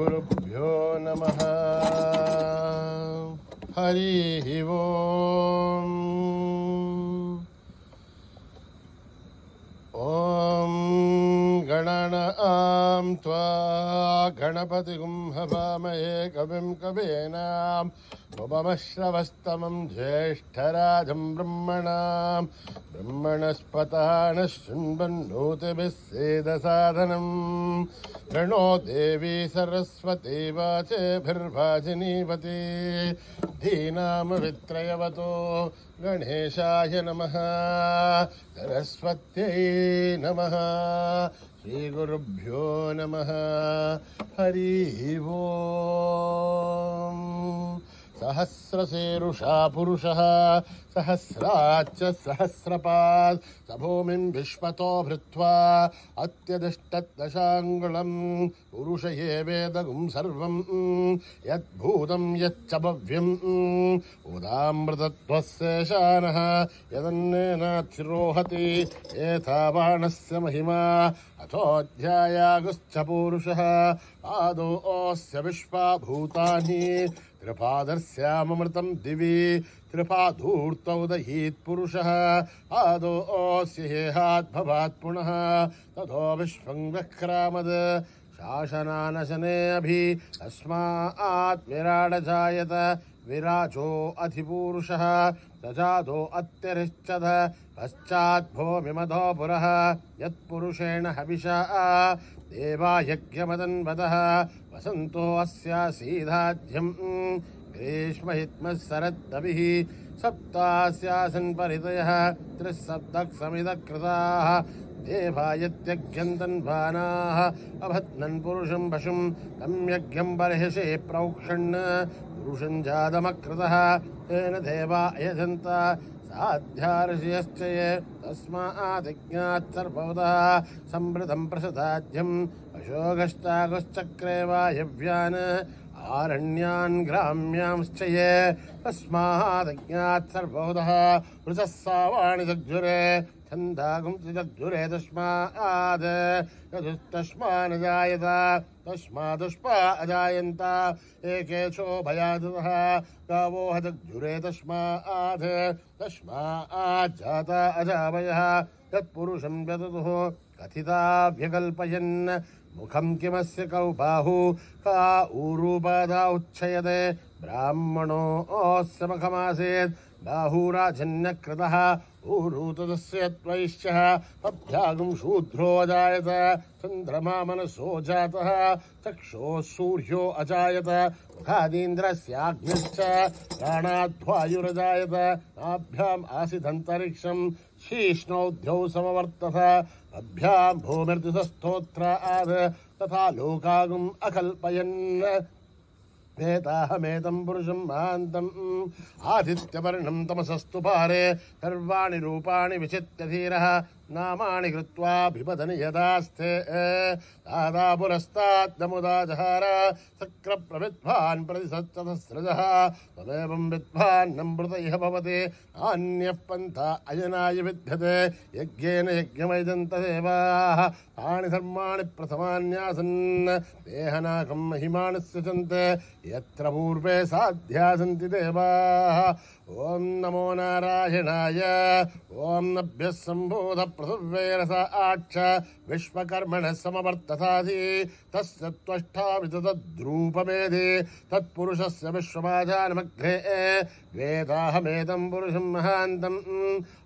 श्रीगुरुभ्यो नमः। हरिः ओम्। ॐ गणनां त्वा गणपतिगुं हवामहे कविं कवीनाम् उपमश्रवस्तमं ज्येष्ठराजं ब्रह्मणस्पताः शृण्वन्नोतिभिः सेदसादनं प्रणो देवी सरस्वती वाचेभिर्वाजिनीवती धीनामवित्रयवतो गणेशाय नमः सरस्वत्यै नमः श्रीगुरुभ्यो नमः। हरिः ओम्। सहस्रशीर्षा पुरुषः सहस्राच्च सहस्रपात् स भूमिं विश्वतो भृत्वा अत्यदिष्टदशाङ्गुलं पुरुष ये वेदगुं सर्वं यद्भूतं यच्च भव्यम् उदामृतत्वस्येषानः यदन्नेनातिरोहति एता बाणस्य महिमा अथोऽध्यायागुश्च पूरुषः आदोऽस्य विश्वा भूतानि त्रिपादस्यामृतं दिवि त्रिपाधूर्तौ दहीत् पुरुषः आदोऽस्य हेहाद्भवात् पुनः ततो विश्वं व्यक्रामद् शासनानशने अभि तस्मात् विराड जायत विराजो अधिपूरुषः दजादो अत्यरिच्छद पश्चात् भूमिमधो पुरः यत्पुरुषेण हविषा देवा यज्ञमदन्वदः वसन्तो अस्यासीधाध्यम् ग्रीष्महित्मः शरद्दविः सप्तास्यासन् परितयः त्रिसप्तः समिदकृताः देवा यत्यज्ञन्तन्वानाः अभद्नन् पुरुषं पशुं तं यज्ञं बर्हिषे प्रोक्षन् पुरुषं जातमकृतः तेन देवा यजन्त साध्यार्षयश्च ये तस्मादिज्ञात् सर्वतः संवृतं प्रसदाद्यम् अशोकश्चागश्चक्रे वायव्यान् आरण्यान् ग्राम्यांश्च ये तस्मादज्ञात् सर्वतः वृषः सावाणि जग्जुरे छन्दागुं जग्जुरे तस्माद् यदुस्तस्मान् जायत तस्मादुष्पा अजायन्त एकेशो भयादुतः गावो जग्जुरे तस्माद् तस्माज्जाता अजावयः तत्पुरुषं व्यदतुः कथिताभ्यकल्पयन् मुखं किमस्य कौ बाहु का ऊरूपादा उच्छयते ब्राह्मणोऽस्य मुखमासीत् बाहुराजन्यकृतः ऊरू तदस्य त्वैश्चः पभ्यागुं शूद्रो अजायत चन्द्रमा मनसो जातः चक्षोः सूर्यो अजायत मुखादीन्द्रस्याग्निश्च प्राणाद्वायुरजायत नाभ्याम् आसीदन्तरिक्षं शीष्णौद्यौ समवर्तत अभ्यां भूमिर्दिशस्तोत्राद् तथा लोकागुम् अकल्पयन् वेदाहमेतं पुरुषं महान्तम् आदित्यवर्णं तमसस्तु पारे सर्वाणि रूपाणि विचित्य धीरः नामानि कृत्वा बिबदनि यदास्ते दादा पुरस्तात् नमुदा जहार शक्रप्रविद्वान् प्रतिसत्सहस्रजः तमेवं विद्वान् नमृत इह भवति अन्यः पन्था अयनाय विद्यते यज्ञेन यज्ञमयजन्त देवाः तानि धर्माणि प्रथमान्यासन् देहनाकं महिमानि सृजन्ते यत्र पूर्वे साध्या सन्ति देवाः। ओं नमो नारायणाय। ओं नभ्यः सम्बोध पृथिव्यैरस आच्छ विश्वकर्मणः समवर्तताधि तस्य त्वष्टावितद्रूपमेधि तत्पुरुषस्य विश्वमाजानमग्रे वेदाहमेतं पुरुषं महान्तम्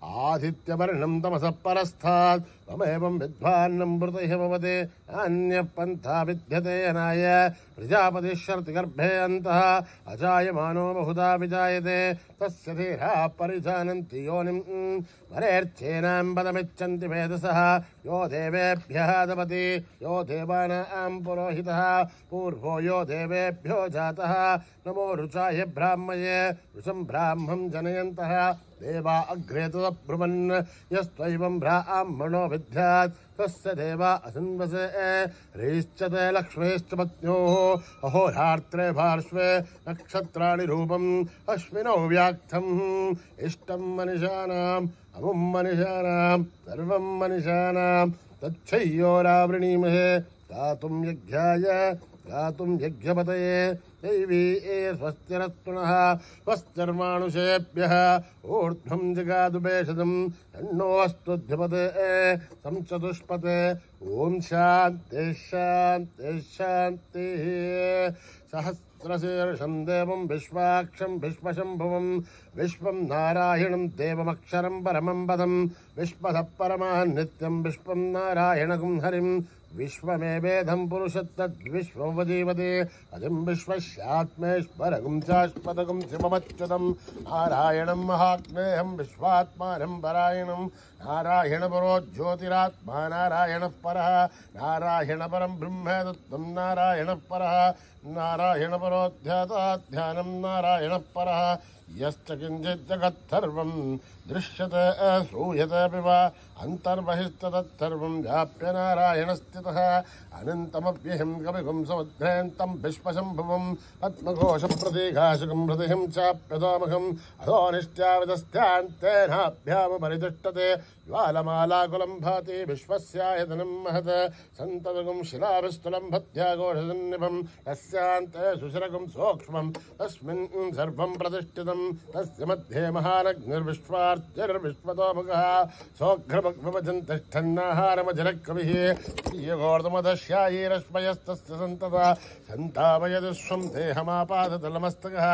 आदित्यवर्णं तमसः परस्तात् तमेवं विद्वान्नमृतैः भवति अन्यः पन्था विद्यते यनाय प्रजापतिश्शर्तिगर्भे अन्तः अजायमानो बहुधा विजायते तस्य धीराः परिजानन्ति योनिं वरेर्चेनां पदमिच्छन्ति वेदसः यो देवेभ्यः दपति यो देवानां पुरोहितः पूर्वो यो देवेभ्यो जातः नमो रुचाय ब्राह्मये रुचं ब्राह्मं जनयन्तः देवा अग्रे तदब्रुवन् यस्त्वैवं ब्राह्मणो विद्यात् तस्य देवा असन्वसे ह्रीश्चते लक्ष्मीश्च पत्न्योः अहोरात्रे पार्श्वे नक्षत्राणि रूपम् अश्विनौ व्याक्तम् इष्टं मनुष्याणाम् अमुं मनुष्याणाम् सर्वं मनुष्याणाम् तच्छय्योरावृणीमहे गातुं यज्ञाय गातुं यज्ञपतये दैवी स्वस्तिरस्तु नः स्वस्तिर्मानुषेभ्यः ऊर्ध्वं जगादुपेशदं तन्नोऽस्तुध्यपते संचतुष्पते ॐ शान्तिः शान्तिः शान्तिः सहस्रशीर्षं देवं विश्वाक्षं विश्वशम्भुवं विश्वं नारायणं देवमक्षरं परमं पदं विश्वतः परमान् नित्यं विश्वं नारायणगुं हरिं विश्वमेवेदं पुरुषत्तद्विश्वमुपजीवते अजिं विश्वस्यात्मेश्वरगुं चाश्वतगुं शिवमच्युतं नारायणं महात्मेयं विश्वात्मानं परायणं नारायणपरो ज्योतिरात्मा नारायणः परः नारायणपरं ब्रह्म तत्त्वं नारायणः परः नारायणपरोऽध्यात्मं नारायणः परः यश्च किञ्चित् जगत्सर्वं दृश्यते श्रूयते वा अन्तर्बहिस्तत्सर्वं व्याप्य नारायणस्थितः अनन्तमव्ययं कविगुं समुद्धयन्तं विश्वशम्भुवं पद्मघोषप्रतीकाशकं हृदयं चाप्यतोमहम् अधोनिष्ट्याविदस्त्यान्तेनाभ्यामुपरितिष्ठते ज्वालमालाकुलं भाति विश्वस्यायतनं महत् सन्ततगुं शिलाभिस्थुलं भत्याघोषसन्निभं तस्यान्ते सुशिरगुं सूक्ष्मं तस्मिन् सर्वं प्रतिष्ठितं तस्य मध्ये महानग्निर्विश्वार्चिर्विश्वतोमुखः सौघ्रभग्भवजन् तिष्ठन्नाहारमजरकविः योगोर्धमदश्यायीरश्मयस्तस्य सन्तता सन्तापयदिश्वं देहमापादतलमस्तकः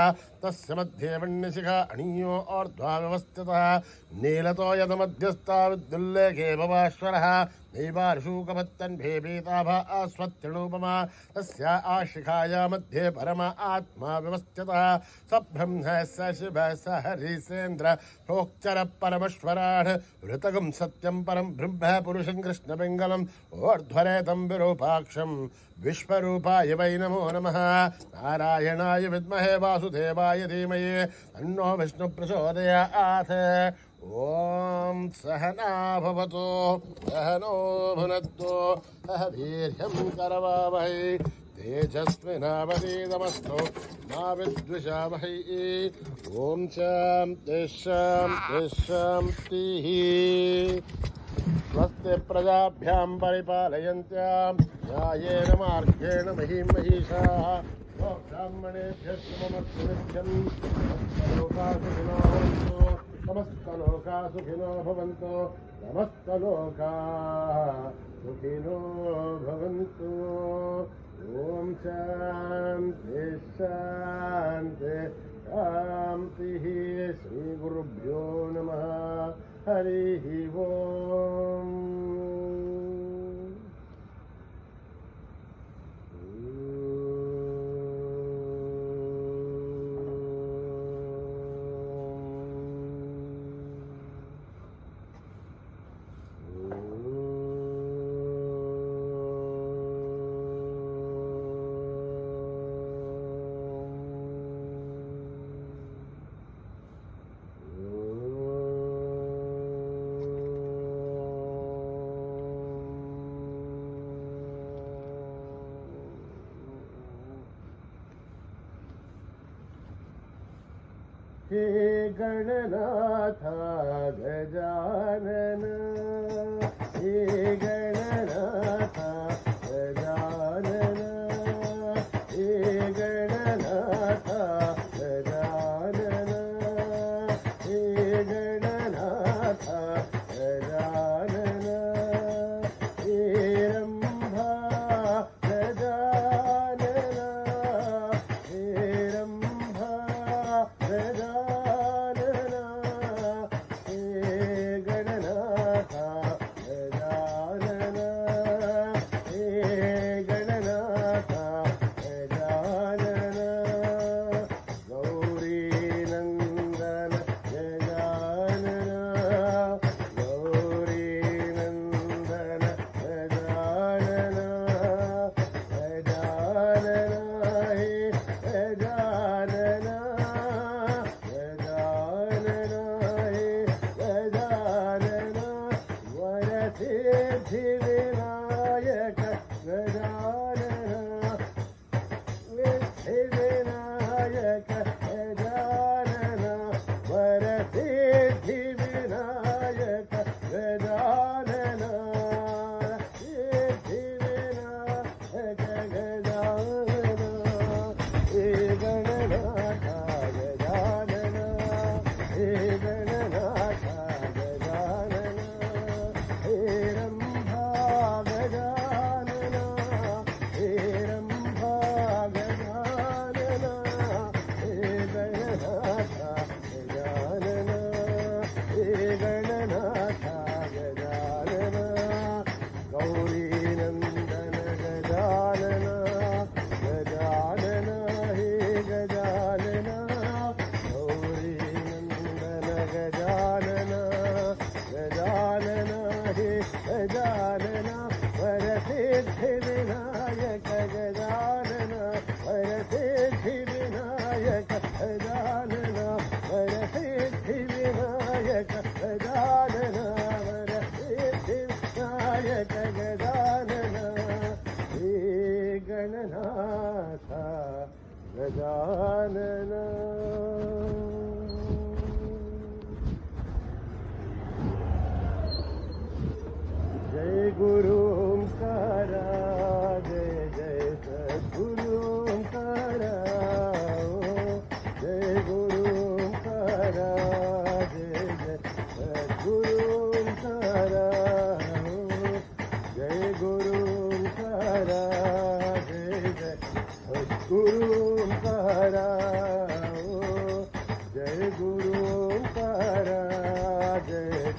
तस्य मध्ये वह्निशिखा अणीयो ऊर्ध्वा व्यवस्थितः नीलतो यदमध्यस्था विद्युल्लेखे भवाश्वरः नैवार्षूकपत्तन्भेपीताभा आस्वत्रिणोपमा तस्या आशिखाया मध्ये परमा आत्मा व्यवस्थितः स ब्रह्म स शिव स हरिसेन्द्र प्रोक्चरः परमेश्वराढ ऋतगं सत्यं परं ब्रह्म पुरुषं कृष्णपिङ्गलम् ऊर्ध्वरेतं विरूपाक्षं विश्वरूपाय वै नमो नमः नारायणाय विद्महे वासुदेवाय धीमहि तन्नो विष्णुप्रचोदयात् ॐ सहना भवतु सहनो भुनक्तु सह वीर्यं करवावहै तेजस्विनावधीतमस्तु मा विद्विषावहै ॐ शान्तिः शान्तिः शान्तिः स्वस्ति प्रजाभ्यां परिपालयन्त्यां न्यायेन मार्गेण महीं महिषाः ब्राह्मणेभ्यः शुभमस्तु नित्यं समस्तलोकाः सुखिनो भवन्तु समस्तलोकाः सुखिनो भवन्तु ॐ शान्तिः शान्तिः शान्तिः श्रीगुरुभ्यो नमः हरिः ओम् हे गणनाथ गजानन हे गणनाथ गजानन हे गणनाथ गजानन हे गणनाथ गजानन हे रंभा गजानन हे रंभा गजानन हे गणनाथ गजानन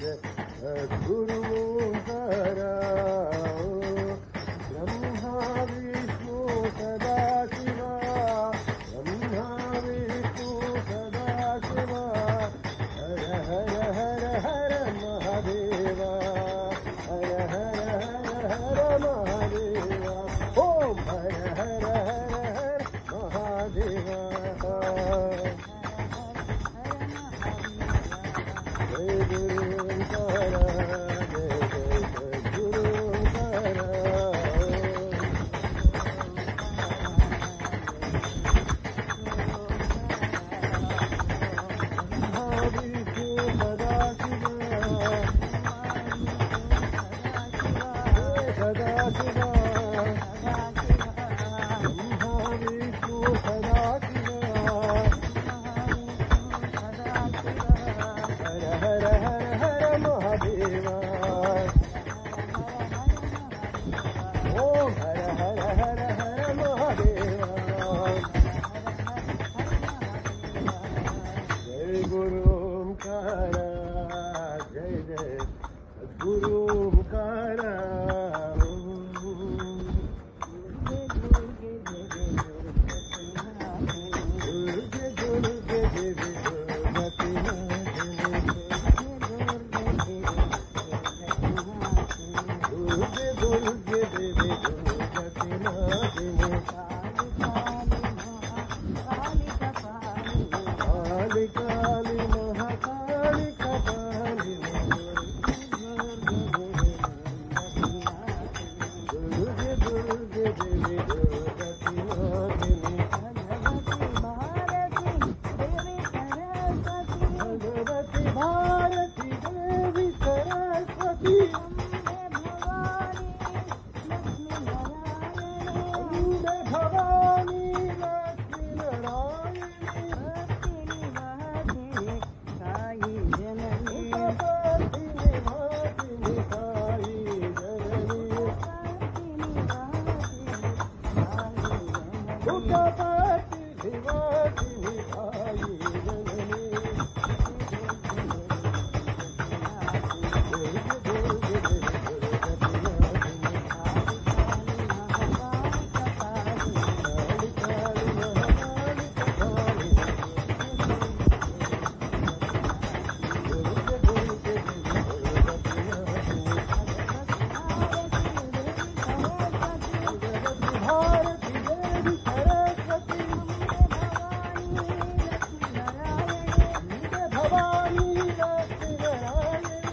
जय सद्गुरु ओंकारा ब्रह्मा विष्णु सदा शिवा ब्रह्मा विष्णु सदा शिवा हर हर हर हर महादेवा हर हर हर हर महादेवा ओम हर हर हर हर महादेवा जय गुरु ओंकारा जय जय सद्गुरु ओंकारा महाविष्णु सदा शिवा सदा शिवा महाविष्णु सदा शिवा हर हर हर हर महादेवा ओम हर हर हर हर महादेवा जय गुरु ओंकारा जय जय सद्गुरु ओंकारा दुर्गे दुर्गे देवी दुर्गति दुर्गे दुर्गे देवी दुर्गति नादिनी काली काली महाकाली कपालिनी दुर्गे दुर्गे देवी दुर्गति नादिनी भगवती भारती देवी सरस्वती अम्बे भवानी लक्ष्मी नारायणी उतपति निवासिनी साई जननी उतपति निवासिनी साई जननी दुर्गे दुर्गे देवी दुर्गति नादिनी काली काली महाकाली कपालिनी दुर्गे दुर्गे देवी दुर्गति नादिनी भगवती भारती देवी सरस्वती अम्बे भवानी लक्ष्मी नारायणी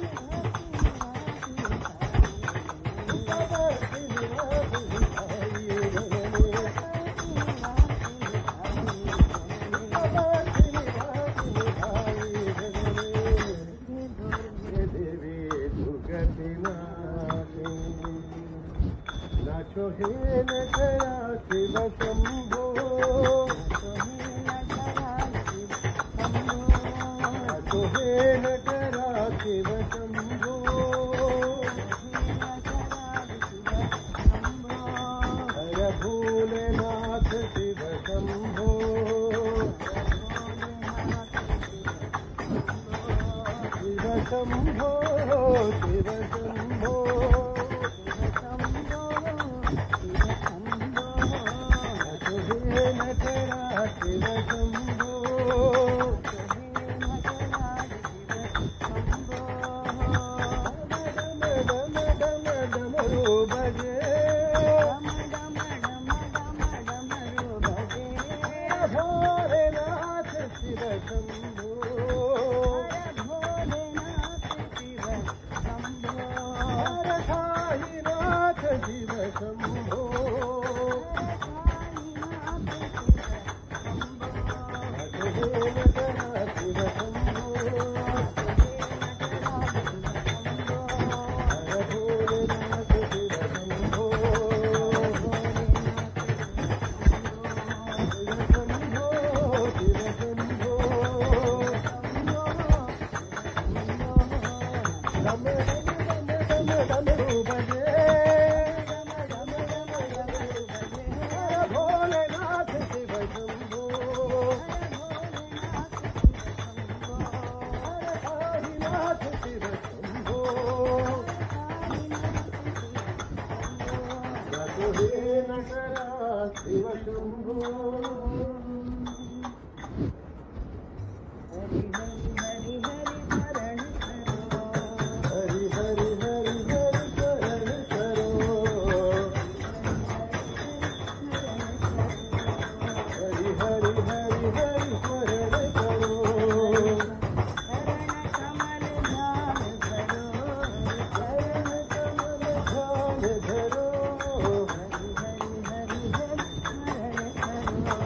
उतपति निवासिनी साई जननी उतपति निवासिनी साई जननी दुर्गे देवी दुर्गति नाशिनी नाचो हे नटरा शिव शंभो नाचो हे नटरा शिव शंभो हर भोलेनाथ शिव शंभो शिव शंभो शिव शंभो नाचो हे नटरा शिव शंभो डम डम डमरू बजे भोलेनाथ शिव शंभो हर साईनाथ शिव शंभो नाचो हे नटरा शिव शंभो हर भोलेनाथ शिव शंभो शिव शंभो शिव शंभो डम डम डमरू बजे हर भोलेनाथ शिव शंभो हर साईनाथ शिव शंभो शिव शंभो हरि हरि हरि हरि शरण करो हरि हरि हरि हरि शरण करो हरि हरि हरि हरि शरण करो चरण कमल ध्यान करो चरण कमल ध्यान धरो हरि हरि हरि हरि शरण करो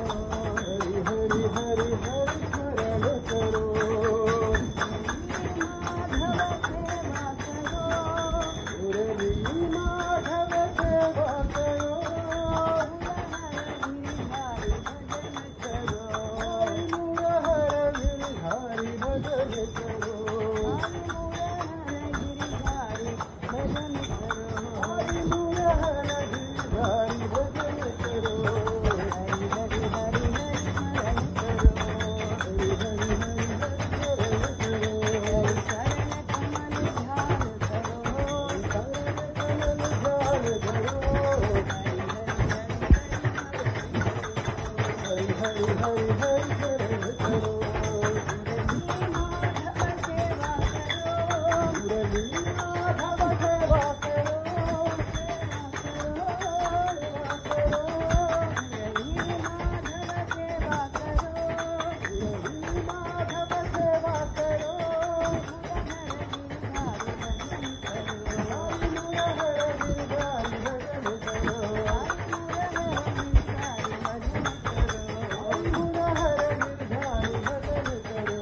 हरि हरि हरि हरि शरण करो मुरली माधव सेवा करो मुरहर गिरधारी भजन करो हरि मुरहर गिरधारी भजन करो हरि हरि हरि हरि शरण करो हरि हरि हरि हरि शरण करो चरण कमल ध्यान करो चरण कमल ध्यान धरो हरि हरि हरि हरि शरण करो मुरली माधव सेवा करो मुरली माधव सेवा करो हरि मुरहर गिरधारी भजन करो हरि मुरहर गिरधारी भजन करो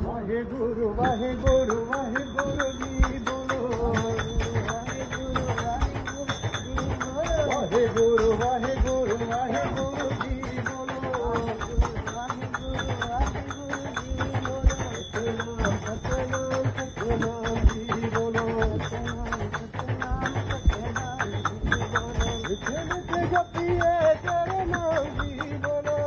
वाहे गुरु वाहे गुरु वाहे गुरु जी बोलो वाहे गुरु वाहे गुरु वाहे गुरु जी बोलो सतनाम सतनाम सतनाम जी बोलो विठल के जपिए तेरे नाम जी बोलो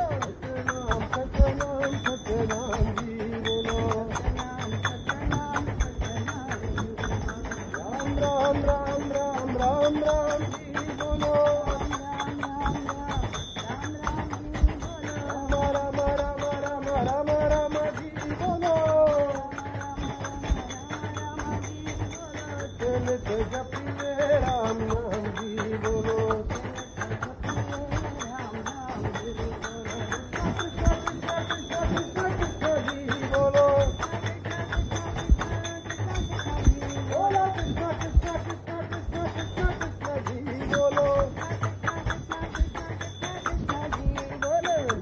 सतनाम सतनाम सतनाम जी बोलो राम राम राम राम राम राम जी बोलो राम राम राम राम राम जी बोलो चलत जपिए राम नाम जी बोलो जी बोलो बोलो कृष्ण कृष्ण कृष्ण कृष्ण कृष्ण कृष्ण जी बोलो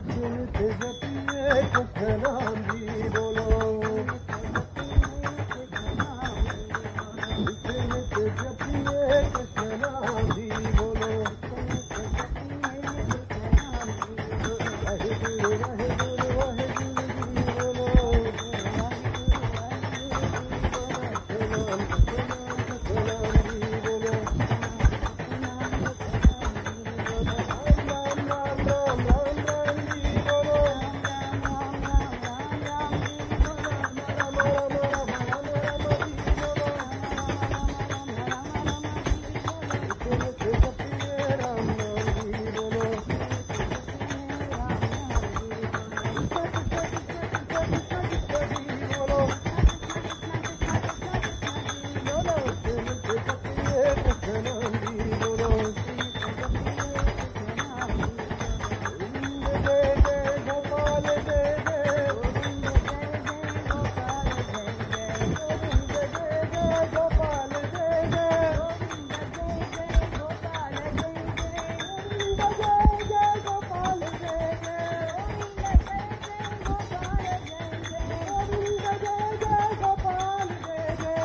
चलत जपिए कृष्ण नाम जी बोलो चलत जपिए कृष्ण नाम जी बोलो वाहे गुरु वाहे गुरु वाहे गुरु जी बोलो सतनाम सतनाम सतनाम जी बोलो राम राम राम राम राम जी बोलो राम राम राम राम जी बोलो चलत जपिए राम नाम जी बोलो गोपाल जय जय गोपाल जय जय गोपाल जय गोपाल जय जय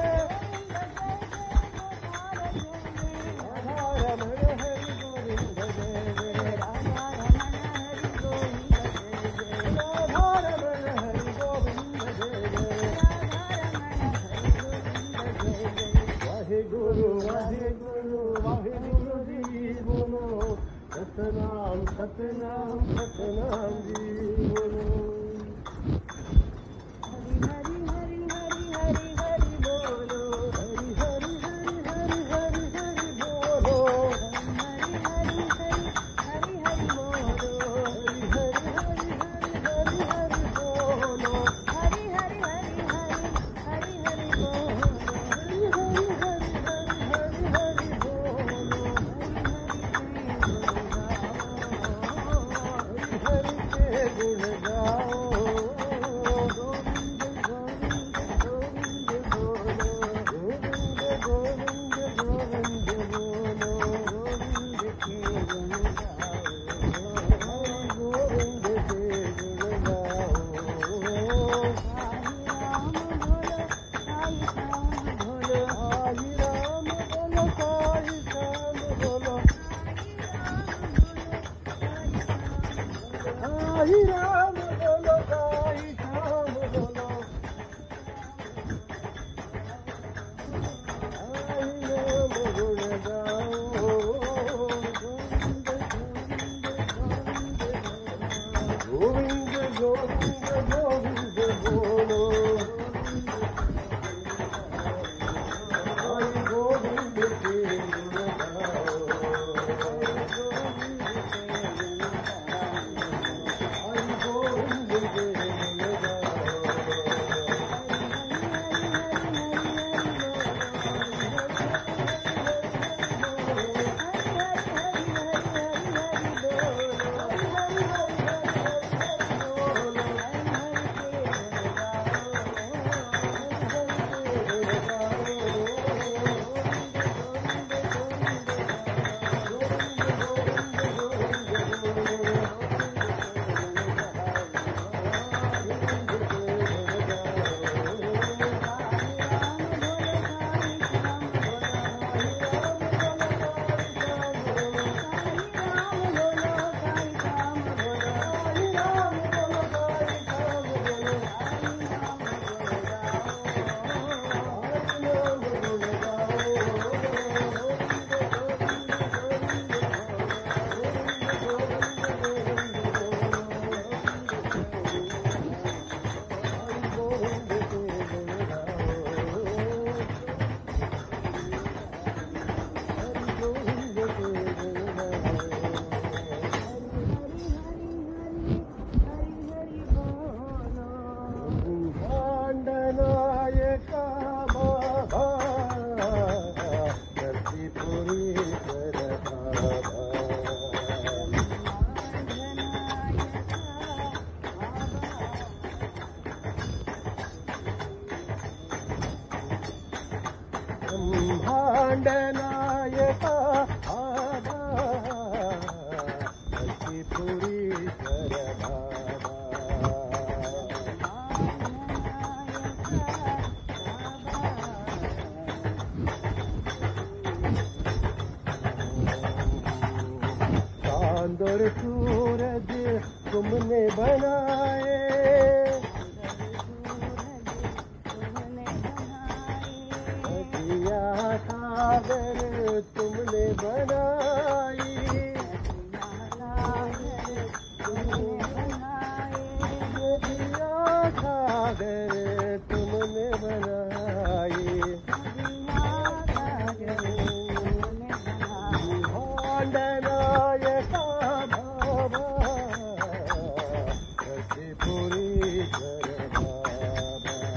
राधा रमण हरि गोविंद जय जय राधा रमण हरि गोविंद जय जय वाहे गुरु वाहे गुरु जी बोलो सतनाम सतनाम सतनाम जी बोलो हरि हरि हरि हरि हरि साई राम बोलो साई श्याम बोलो साई नाम गुण गाओ गोविंद गोविंद गोविंद बोलो साई गोविंद के गुण गाओ साई गोविंद के गुण ब्रह्मांडनायका बाबा पुरीश्वर बाबा चांद और सूरज तुमने बनाए सागर तुमने बनाई सागर तुमने बनाई ब्रह्मांडनायका बाबा पुरीश्वर बाबा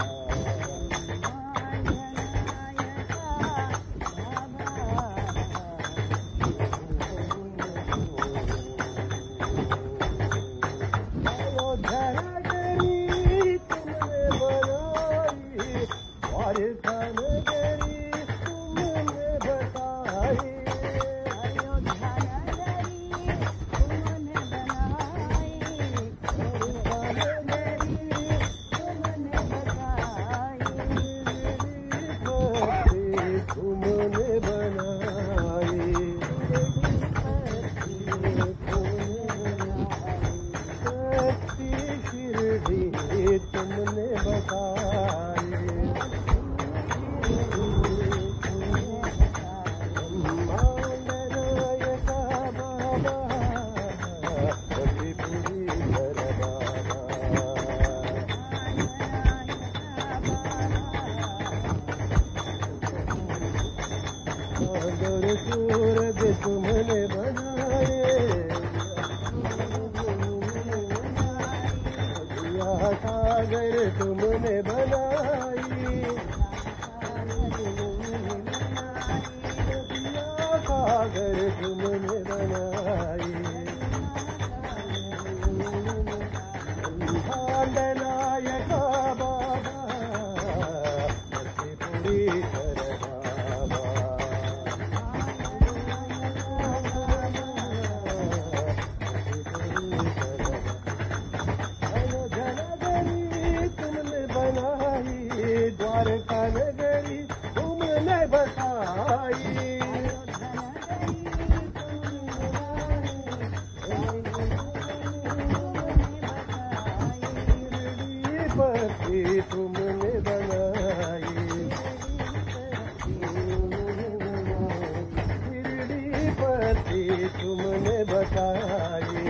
तुमने बताई,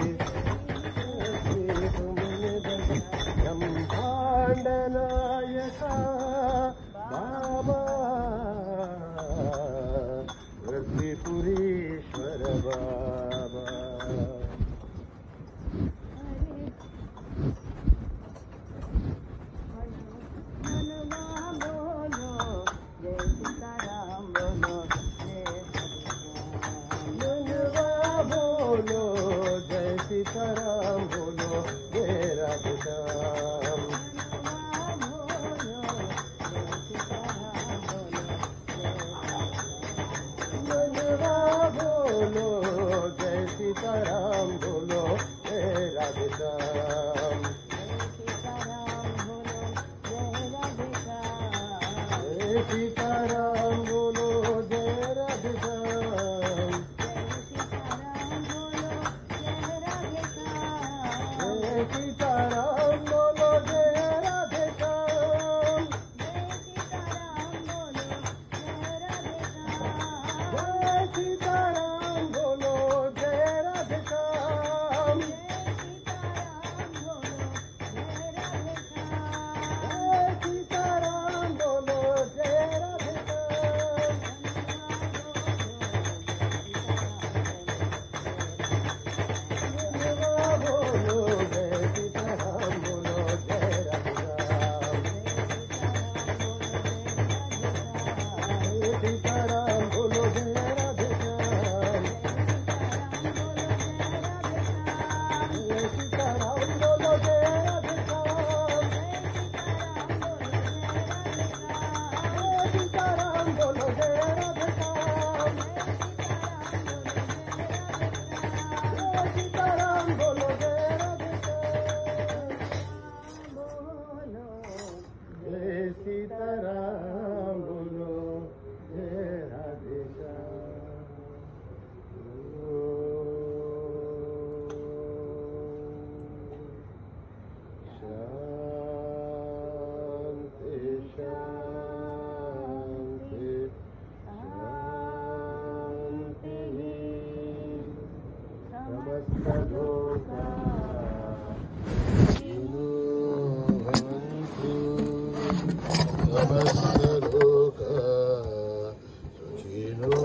तुमने बताई ब्रह्मांड नायका बाबा त्रिपुरेश्वर बाबा। सीताराम बोलो जय राधे श्याम, मनवा बोलो जय सीताराम बोलो जय राधे श्याम, जय सीताराम बोलो जय राधे श्याम, सीताराम बोलो जय राधे श्याम, जय सीताराम बोलो जय राधे श्याम, जय सीताराम बोलो जय राधे श्याम, बोलो जय सीताराम बोलो जय राधे श्याम, सीताराम बोलो जय राधे श्याम, सीताराम बोलो जय राधे श्याम, सीताराम बोलो जय राधे श्याम, सीताराम बोलो जय राधे श्याम, जय सीताराम बोलो जय राधे श्याम। शांति शांति शांति, समस्त लोका सुखिनो भवन्तु, समस्त लोका सुखिनो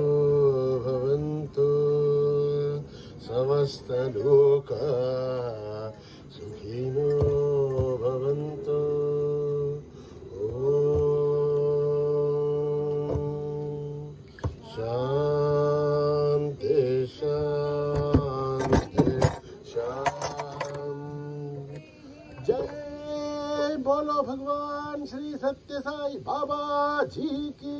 भवन्तु, समस्त लोका सुखिनो भवन्तु। शांति शांति शांति। जय बोलो भगवान श्री सत्य साई बाबा जी की।